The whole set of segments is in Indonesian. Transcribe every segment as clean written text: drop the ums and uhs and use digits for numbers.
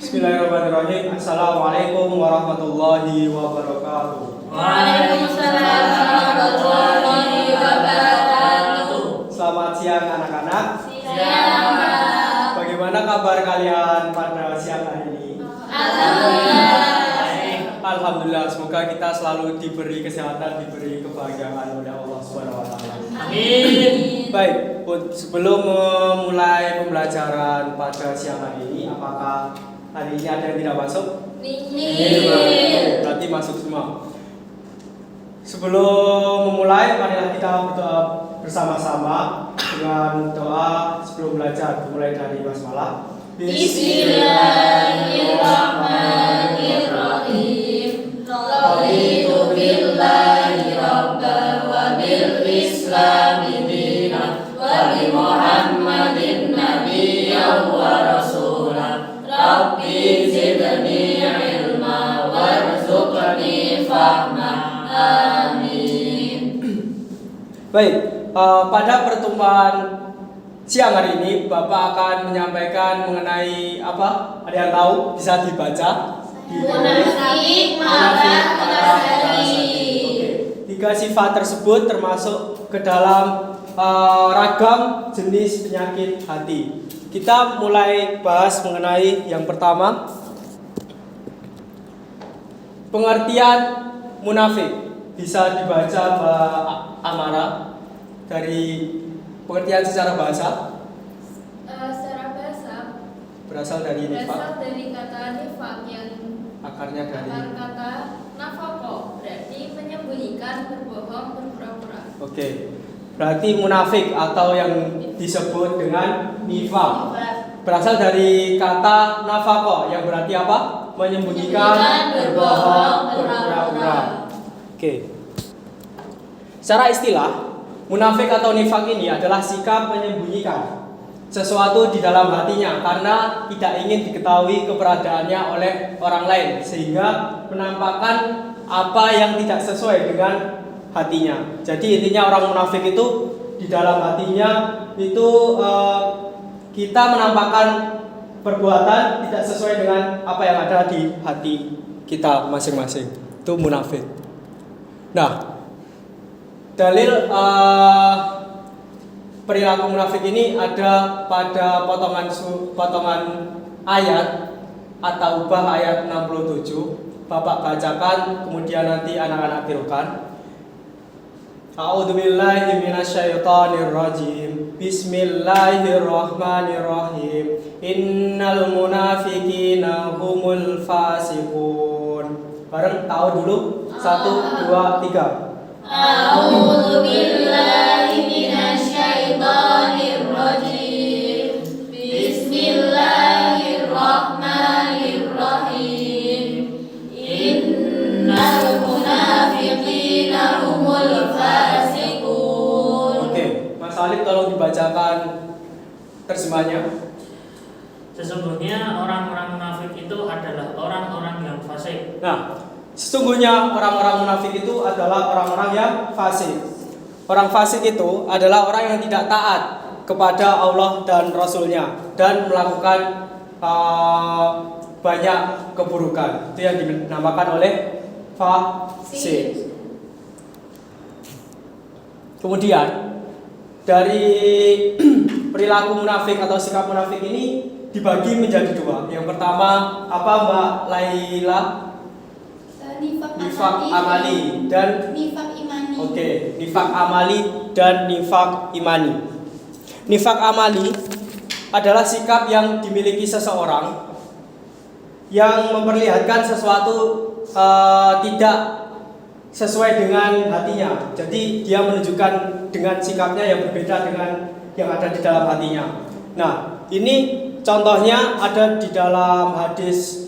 Bismillahirrahmanirrahim. Assalamualaikum warahmatullahi wabarakatuh. Waalaikumsalam warahmatullahi wabarakatuh. Selamat siang anak-anak. Siang. Bagaimana kabar kalian pada siang hari ini? Alhamdulillah. Alhamdulillah, semoga kita selalu diberi kesehatan, diberi kebahagiaan oleh Allah Subhanahu wa taala. Amin. Baik, sebelum memulai pembelajaran pada siang hari ini, apakah hari ini ada yang tidak masuk? Nih. Berarti masuk semua. Sebelum memulai, marilah kita berdoa bersama-sama dengan doa sebelum belajar. Dimulai dari basmalah. Bismillahirrahmanirrahim. Raditu billahi rabban wa bil islami dinan wa bi Muhammadin nabiyyan wa rasulan. Rabbi zidni ilma warzuqni fahma. Amin. Baik, pada pertemuan siang hari ini Bapak akan menyampaikan mengenai apa? Ada yang tahu? Bisa dibaca? Munafik marah keras hati. Tiga sifat tersebut termasuk ke dalam ragam jenis penyakit hati. Kita mulai bahas mengenai yang pertama, pengertian munafik. Bisa dibaca Mbak Amara dari pengertian secara bahasa. Secara bahasa Berasal dari nifak, berasal dari kata nifak yang akarnya dari. akar kata nafako, berarti menyembunyikan, berbohong, berpura-pura. Oke. Berarti munafik atau yang disebut dengan nifak berasal dari kata nafako yang berarti apa? Menyembunyikan, berbohong, berpura-pura. Oke. Secara istilah, munafik atau nifak ini adalah sikap menyembunyikan sesuatu di dalam hatinya karena tidak ingin diketahui keberadaannya oleh orang lain, sehingga menampakkan apa yang tidak sesuai dengan hatinya. Jadi intinya orang munafik itu di dalam hatinya itu kita menampakkan perbuatan tidak sesuai dengan apa yang ada di hati kita masing-masing. Itu munafik. Nah, dalil perilaku munafik ini ada pada potongan ayat At-Taubah ayat 67. Bapak bacakan, kemudian nanti anak-anak tirukan. A'udzubillahi minasyaitonirrajim. Bismillahirrahmanirrahim. Innal munafiqina humul fasiqun. Bareng tahu dulu. 1, 2, 3. A'udzu billahi minasyaitonir rajim. Bismillahirrahmanirrahim. Innal munafiqina humul fasiqun. Oke, Mas Alif tolong dibacakan terjemahnya. Sesungguhnya orang-orang munafik itu adalah orang-orang yang fasik. Nah, sesungguhnya orang-orang munafik itu adalah orang-orang yang fasik. Orang fasik itu adalah orang yang tidak taat kepada Allah dan Rasulnya dan melakukan banyak keburukan. Itu yang dinamakan oleh fasik. Kemudian dari perilaku munafik atau sikap munafik ini dibagi menjadi dua. Yang pertama apa Mbak Laila? Nifak amali dan nifak imani. Oke, nifak amali dan nifak imani. Nifak amali adalah sikap yang dimiliki seseorang yang memperlihatkan sesuatu tidak sesuai dengan hatinya. Jadi dia menunjukkan dengan sikapnya yang berbeda dengan yang ada di dalam hatinya. Nah, ini contohnya ada di dalam hadis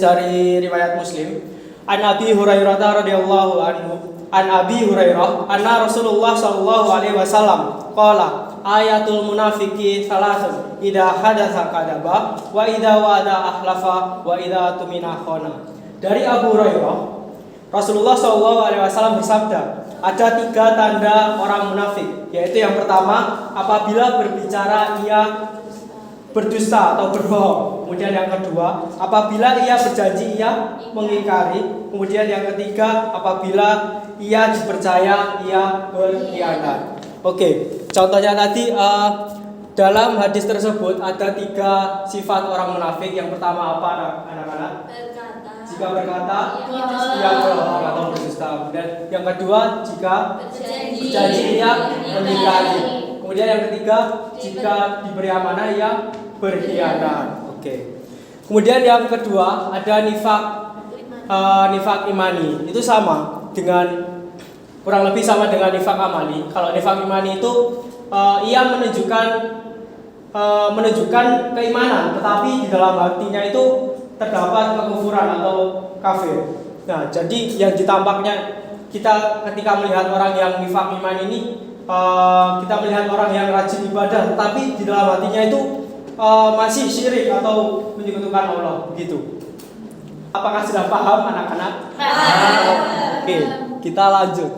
dari riwayat Muslim. An Abi Hurairah radhiyallahu anhu, an Abi Hurairah anna Rasulullah sallallahu alaihi wasallam qala ayatul munafiqi thalathun idza hadatsa kadaba wa idza wa'ada ahlafa wa idza tumina khana. Dari Abu Hurairah, Rasulullah sallallahu alaihi wasallam bersabda, ada 3 tanda orang munafik, yaitu yang pertama, apabila berbicara ia berdusta atau berbohong. Kemudian yang kedua, apabila ia berjanji ia mengingkari. Kemudian yang ketiga, apabila ia dipercaya ia berkhianat. Oke, contohnya tadi dalam hadis tersebut ada 3 sifat orang munafik. Yang pertama apa anak-anak? Berkata. Jika berkata ia bohong atau berdusta. Dan yang kedua, jika berjanji ia mengingkari. Kemudian yang ketiga, jika diberi amanah ia berkhianat. Oke. Kemudian yang kedua ada nifak imani. Itu sama dengan kurang lebih sama dengan nifak amali. Kalau nifak imani itu ia menunjukkan keimanan, tetapi di dalam hatinya itu terdapat kekufuran atau kafir. Nah, jadi yang ditampaknya kita ketika melihat orang yang nifak iman ini, kita melihat orang yang rajin ibadah, tapi di dalam hatinya itu masih syirik atau menyekutukan Allah, begitu. Apakah sudah paham anak-anak? Oke, kita lanjut.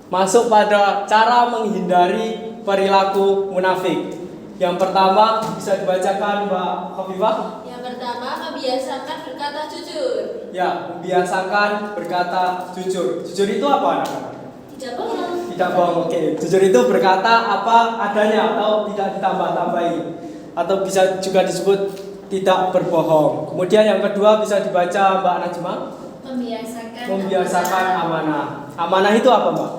Masuk pada cara menghindari perilaku munafik. Yang pertama bisa dibacakan Mbak Khafifah. Yang pertama, membiasakan berkata jujur. Ya, membiasakan berkata jujur. Jujur itu apa anak-anak? Tidak bohong. Tidak bohong. Oke. Jujur itu berkata apa adanya atau tidak ditambah-tambahi. Atau bisa juga disebut tidak berbohong. Kemudian yang kedua bisa dibaca Mbak Najma. Membiasakan amanah. Amanah itu apa, Mbak?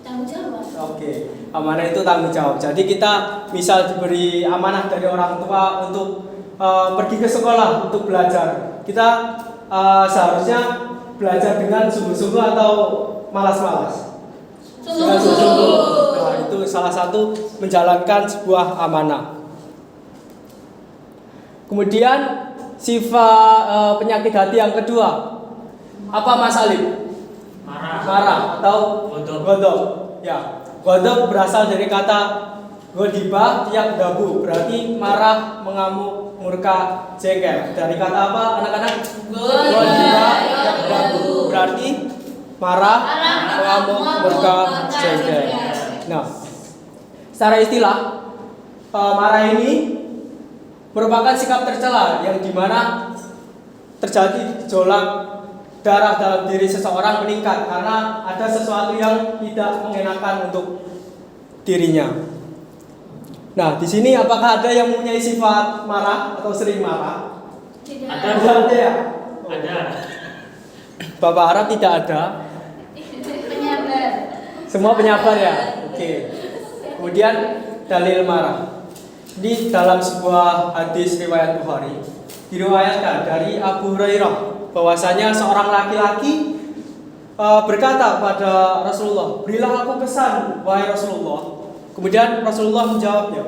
Tanggung jawab. Oke. Amanah itu tanggung jawab. Jadi kita misal diberi amanah dari orang tua untuk pergi ke sekolah untuk belajar. Kita seharusnya belajar dengan sungguh-sungguh atau malas-malas? Sungguh-sungguh. Nah, itu salah satu menjalankan sebuah amanah. Kemudian sifat penyakit hati yang kedua apa Mas Alim? Marah atau godok. Ya, godok berasal dari kata godiba tiap dabu, berarti marah, mengamuk, murka, jengkel. Dari kata apa anak-anak? Godiba tiap dabu, berarti marah, mengamuk, murka, jengkel. Nah, secara istilah marah ini merupakan sikap tercela yang dimana terjadi gejolak darah dalam diri seseorang meningkat karena ada sesuatu yang tidak mengenakan untuk dirinya. Nah, di sini apakah ada yang mempunyai sifat marah atau sering marah? Tidak. Ada ya? Ada. Bapak harap tidak ada. Penyabar. Semua penyabar ya? Oke. Kemudian dalil marah. Di dalam sebuah hadis riwayat Bukhari diriwayatkan dari Abu Hurairah bahwasanya seorang laki-laki berkata kepada Rasulullah, "Berilah aku pesan, wahai Rasulullah." Kemudian Rasulullah menjawabnya,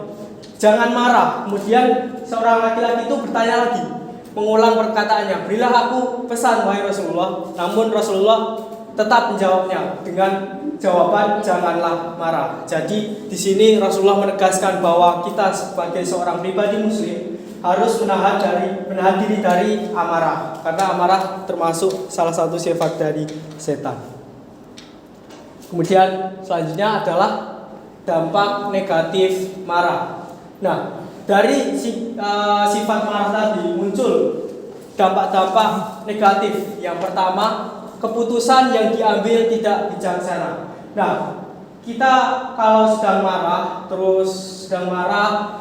"Jangan marah." Kemudian seorang laki-laki itu bertanya lagi, mengulang perkataannya, "Berilah aku pesan, wahai Rasulullah." Namun Rasulullah tetap menjawabnya dengan jawaban janganlah marah. Jadi di sini Rasulullah menegaskan bahwa kita sebagai seorang pribadi muslim harus menahan diri dari amarah, karena amarah termasuk salah satu sifat dari setan. Kemudian selanjutnya adalah dampak negatif marah. Nah, dari sifat marah tadi muncul dampak-dampak negatif. Yang pertama, keputusan yang diambil tidak bijaksana. Nah, kita kalau sedang marah,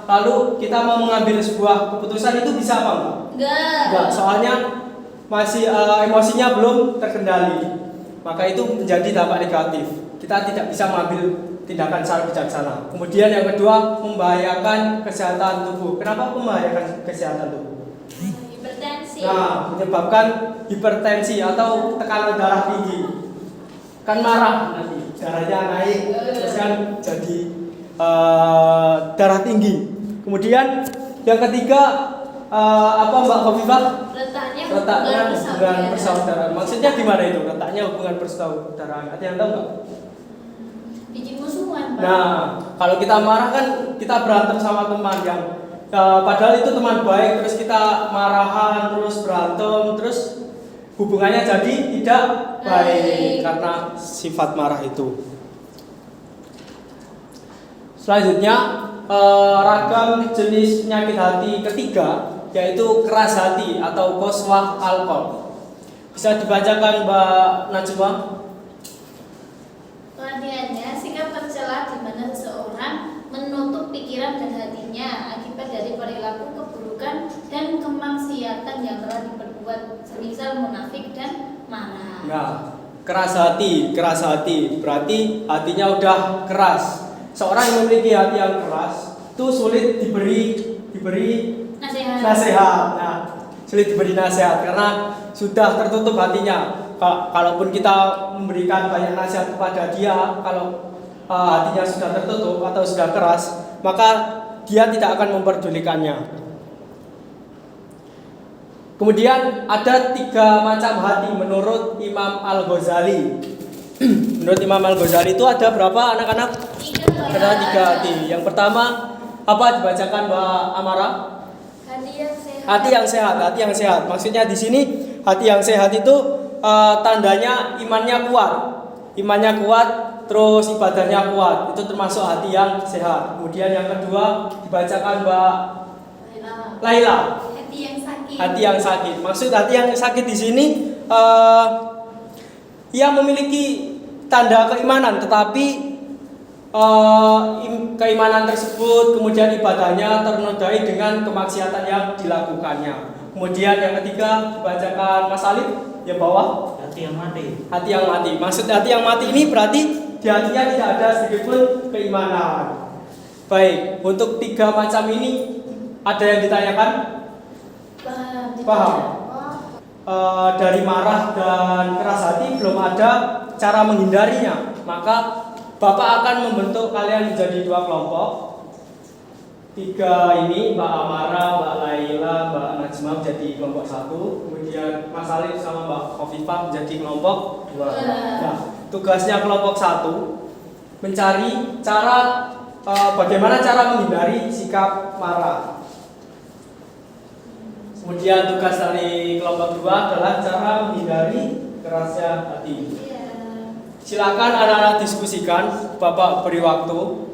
lalu kita mau mengambil sebuah keputusan itu bisa apa enggak? Soalnya masih emosinya belum terkendali. Maka itu menjadi dampak negatif. Kita tidak bisa mengambil tindakan secara bijaksana. Kemudian yang kedua, membahayakan kesehatan tubuh. Kenapa membahayakan kesehatan tubuh? Hipertensi. Nah, menyebabkan hipertensi atau tekanan darah tinggi. Kan marah nanti, darahnya naik, terus kan jadi darah tinggi. Kemudian yang ketiga apa Mbak Khafifah? Letaknya hubungan persaudaraan. Maksudnya gimana itu? Letaknya hubungan persaudaraan. Ada yang tahu nggak? bikin musuhan, Pak. Nah, kalau kita marah kan kita berantem sama teman yang padahal itu teman baik, terus kita marahan, terus berantem, terus hubungannya jadi tidak baik karena sifat marah itu. Selanjutnya ragam jenis penyakit hati ketiga yaitu keras hati atau qaswah al-qalb. Bisa dibacakan Mbak Najwa? Pelatihannya sikap tercela di mana seseorang menutup pikiran dan hatinya akibat dari perilaku keburukan dan kemaksiatan yang telah diperbuat, semisal munafik dan marah. Nah, keras hati berarti hatinya udah keras. Seorang yang memiliki hati yang keras itu sulit diberi nasihat. Nah, sulit diberi nasihat karena sudah tertutup hatinya. Kalaupun kita memberikan banyak nasihat kepada dia, kalau hatinya sudah tertutup atau sudah keras, maka dia tidak akan memperdulikannya. Kemudian ada 3 macam hati menurut Imam Al-Ghazali. Menurut Imam Al-Ghazali itu ada berapa anak-anak? 3. Ada 3 hati. Yang pertama apa dibacakan Mbak Amara? Hati yang sehat. Hati yang sehat, hati yang sehat. Maksudnya di sini hati yang sehat itu tandanya imannya kuat. Imannya kuat, terus ibadahnya kuat. Itu termasuk hati yang sehat. Kemudian yang kedua dibacakan Mbak Laila. Hati yang sakit. Hati yang sakit. Maksud hati yang sakit di sini ia memiliki tanda keimanan, tetapi keimanan tersebut kemudian ibadahnya ternodai dengan kemaksiatan yang dilakukannya. Kemudian yang ketiga dibacakan Mas Alif yang bawah, hati yang mati. hati yang mati. Maksud hati yang mati ini berarti di hatinya tidak ada sedikitpun keimanan. Baik, untuk 3 macam ini ada yang ditanyakan? Paham? Dari marah dan keras hati belum ada cara menghindarinya, maka Bapak akan membentuk kalian menjadi 2 kelompok. 3 ini, Mbak Amara, Mbak Laila, Mbak Najma menjadi kelompok 1. Kemudian Mas Alif sama Mbak Khofifah menjadi kelompok 2. Nah, tugasnya kelompok 1 mencari cara bagaimana cara menghindari sikap marah. Kemudian tugas dari kelompok 2 adalah cara menghindari kerasnya hati. Silakan anak-anak diskusikan, Bapak beri waktu.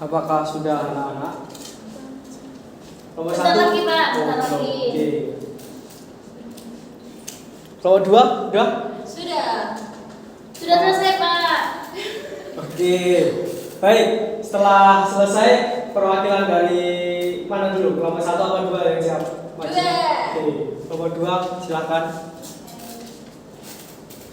Apakah sudah anak-anak? Nomor Bentar 1. lagi, Pak, bentar lagi. Oke. Nomor 2 udah? Sudah selesai, Pak. Oke. Baik, setelah selesai perwakilan dari mana dulu? Kelompok 1 apa 2 yang siap? Maju. 2. Oke. Nomor 2 silakan.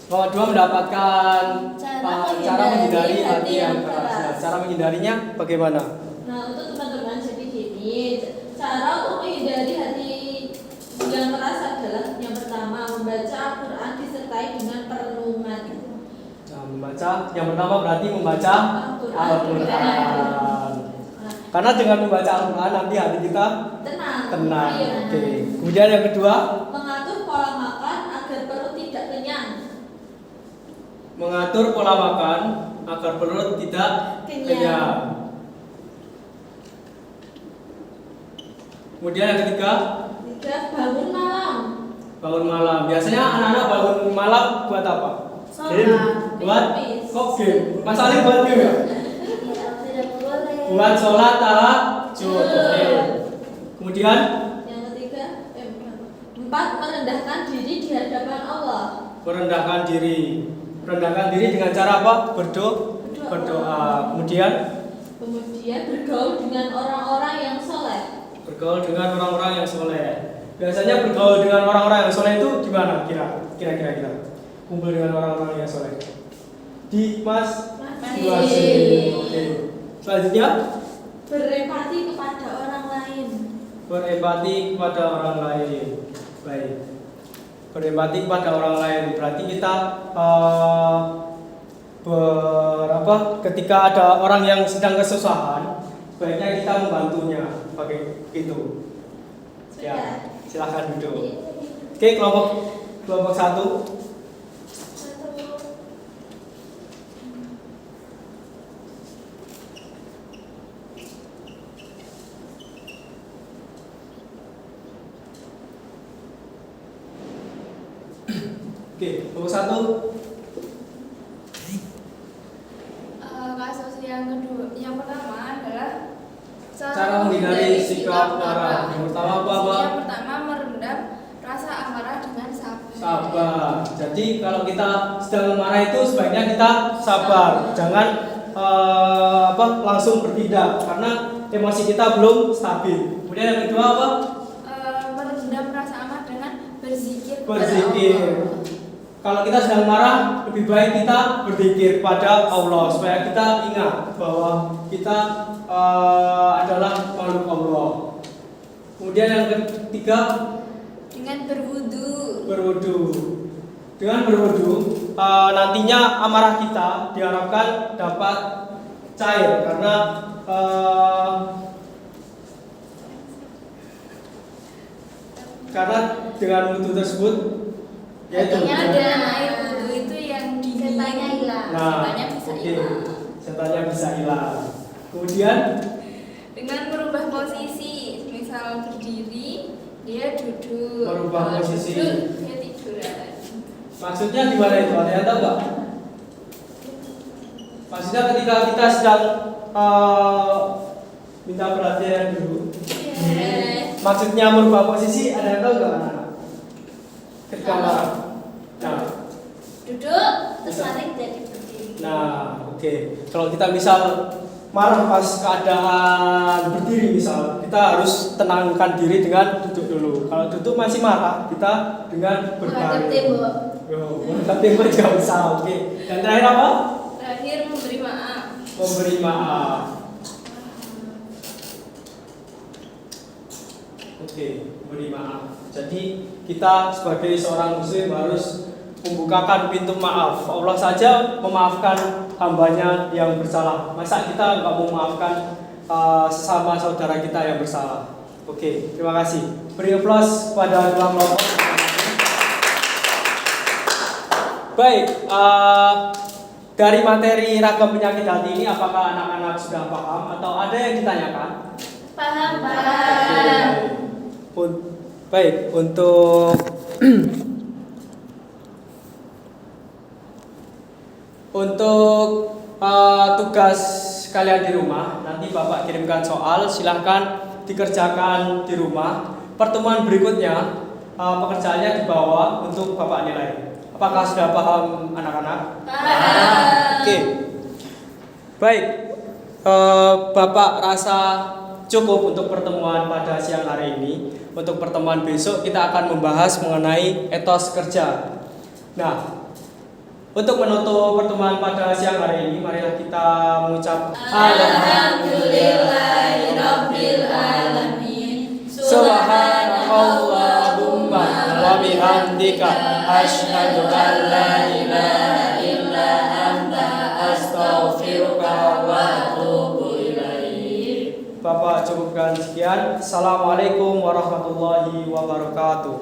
Nomor 2 mendapatkan cara menghindari hati yang keras. Nah, cara menghindarinya bagaimana? Nah, untuk teman-teman jadi gini, cara untuk menghindari hati yang keras adalah yang pertama membaca Al-Quran disertai dengan perenungan. Nah, membaca yang pertama berarti membaca Al-Quran. Karena dengan membaca Al-Quran nanti hati kita tenang. Iya. Oke. Kemudian yang kedua, Mengatur pola makan agar perut tidak kenyang. mengatur pola makan agar perut tidak kenyang. Kemudian yang ketiga, Bangun malam. bangun malam. Biasanya anak-anak bangun malam buat apa? Game. Buat game. Mas Ali buat game ya? Buat sholat tahajud. Oke. Kemudian Yang ketiga, 4 merendahkan diri di hadapan Allah. merendahkan diri. Merendahkan diri dengan cara apa? Berdoa. Kemudian Bergaul dengan orang-orang yang soleh. bergaul dengan orang-orang yang soleh. Biasanya bergaul dengan orang-orang yang soleh itu di mana? Kira-kira. Kumpul dengan orang-orang yang soleh. di Masjid. Oke. Selanjutnya Berempati kepada orang lain. berempati kepada orang lain. Baik. Berempati kepada orang lain berarti kita ketika ada orang yang sedang kesusahan, sebaiknya kita membantunya. Pakai begitu. Ya, silakan duduk. Oke, kelompok 1. Oke, kelompok 1. Kasus yang kedua, yang pertama adalah Cara menghindari sikap marah. Yang pertama apa? Yang pertama merendam rasa amarah dengan sabar. Sabar. Jadi kalau kita sedang marah itu sebaiknya kita sabar, jangan langsung bertindak karena emosi kita belum stabil. Kemudian yang kedua apa? Merendam rasa amarah dengan berzikir. Berzikir. Kalau kita sedang marah, lebih baik kita berzikir pada Allah supaya kita ingat bahwa kita adalah makhluk Allah. Kemudian yang ketiga, Dengan berwudu. Dengan berwudu, nantinya amarah kita diharapkan dapat cair karena dengan wudu tersebut yaitu Dengan air wudu itu yang Setannya hilang. Setannya bisa oke. hilang. Setannya bisa hilang. Kemudian Dengan merubah posisi, misal berdiri, dia duduk. Merubah Kalau posisi. duduk, dia tiduran. maksudnya gimana itu? Ada yang tahu nggak? Maksudnya ketika kita sedang minta perhatian dulu. Maksudnya merubah posisi, ada yang tahu nggak anak-anak? Ketika marah. Nah, Duduk, terus tarik jadi berdiri. nah, oke. Kalau kita misal marah pas keadaan berdiri misal, kita harus tenangkan diri dengan duduk dulu. Kalau duduk masih marah, kita dengan Menghadap berbaring. tembok. Menghadap tembok juga bisa. Oke. Dan terakhir apa? Terakhir memberi maaf. Memberi maaf. Oke, memberi maaf. Jadi kita sebagai seorang muslim harus membukakan pintu maaf. Allah saja memaafkan hambanya yang bersalah. Masa kita nggak mau memaafkan sesama saudara kita yang bersalah? Oke, terima kasih. Beri aplaus pada dua kelompok. Baik, dari materi ragam penyakit hati ini, apakah anak-anak sudah paham atau ada yang ditanyakan? Paham. Baik, untuk tugas kalian di rumah, nanti Bapak kirimkan soal, silahkan dikerjakan di rumah. Pertemuan berikutnya pekerjaannya dibawa untuk Bapak nilai. Apakah sudah paham anak-anak? Paham. Oke. Baik, Bapak rasa cukup untuk pertemuan pada siang hari ini. Untuk pertemuan besok kita akan membahas mengenai etos kerja. Nah, untuk menutup pertemuan pada siang hari ini, marilah kita mengucap Alhamdulillahirabbil alamin. Subhanallahumma wa bihamdika asyhadu an la ilaha illa anta astaghfiruka wa atubu ilaik. Bapak cukupkan sekian. Assalamualaikum warahmatullahi wabarakatuh.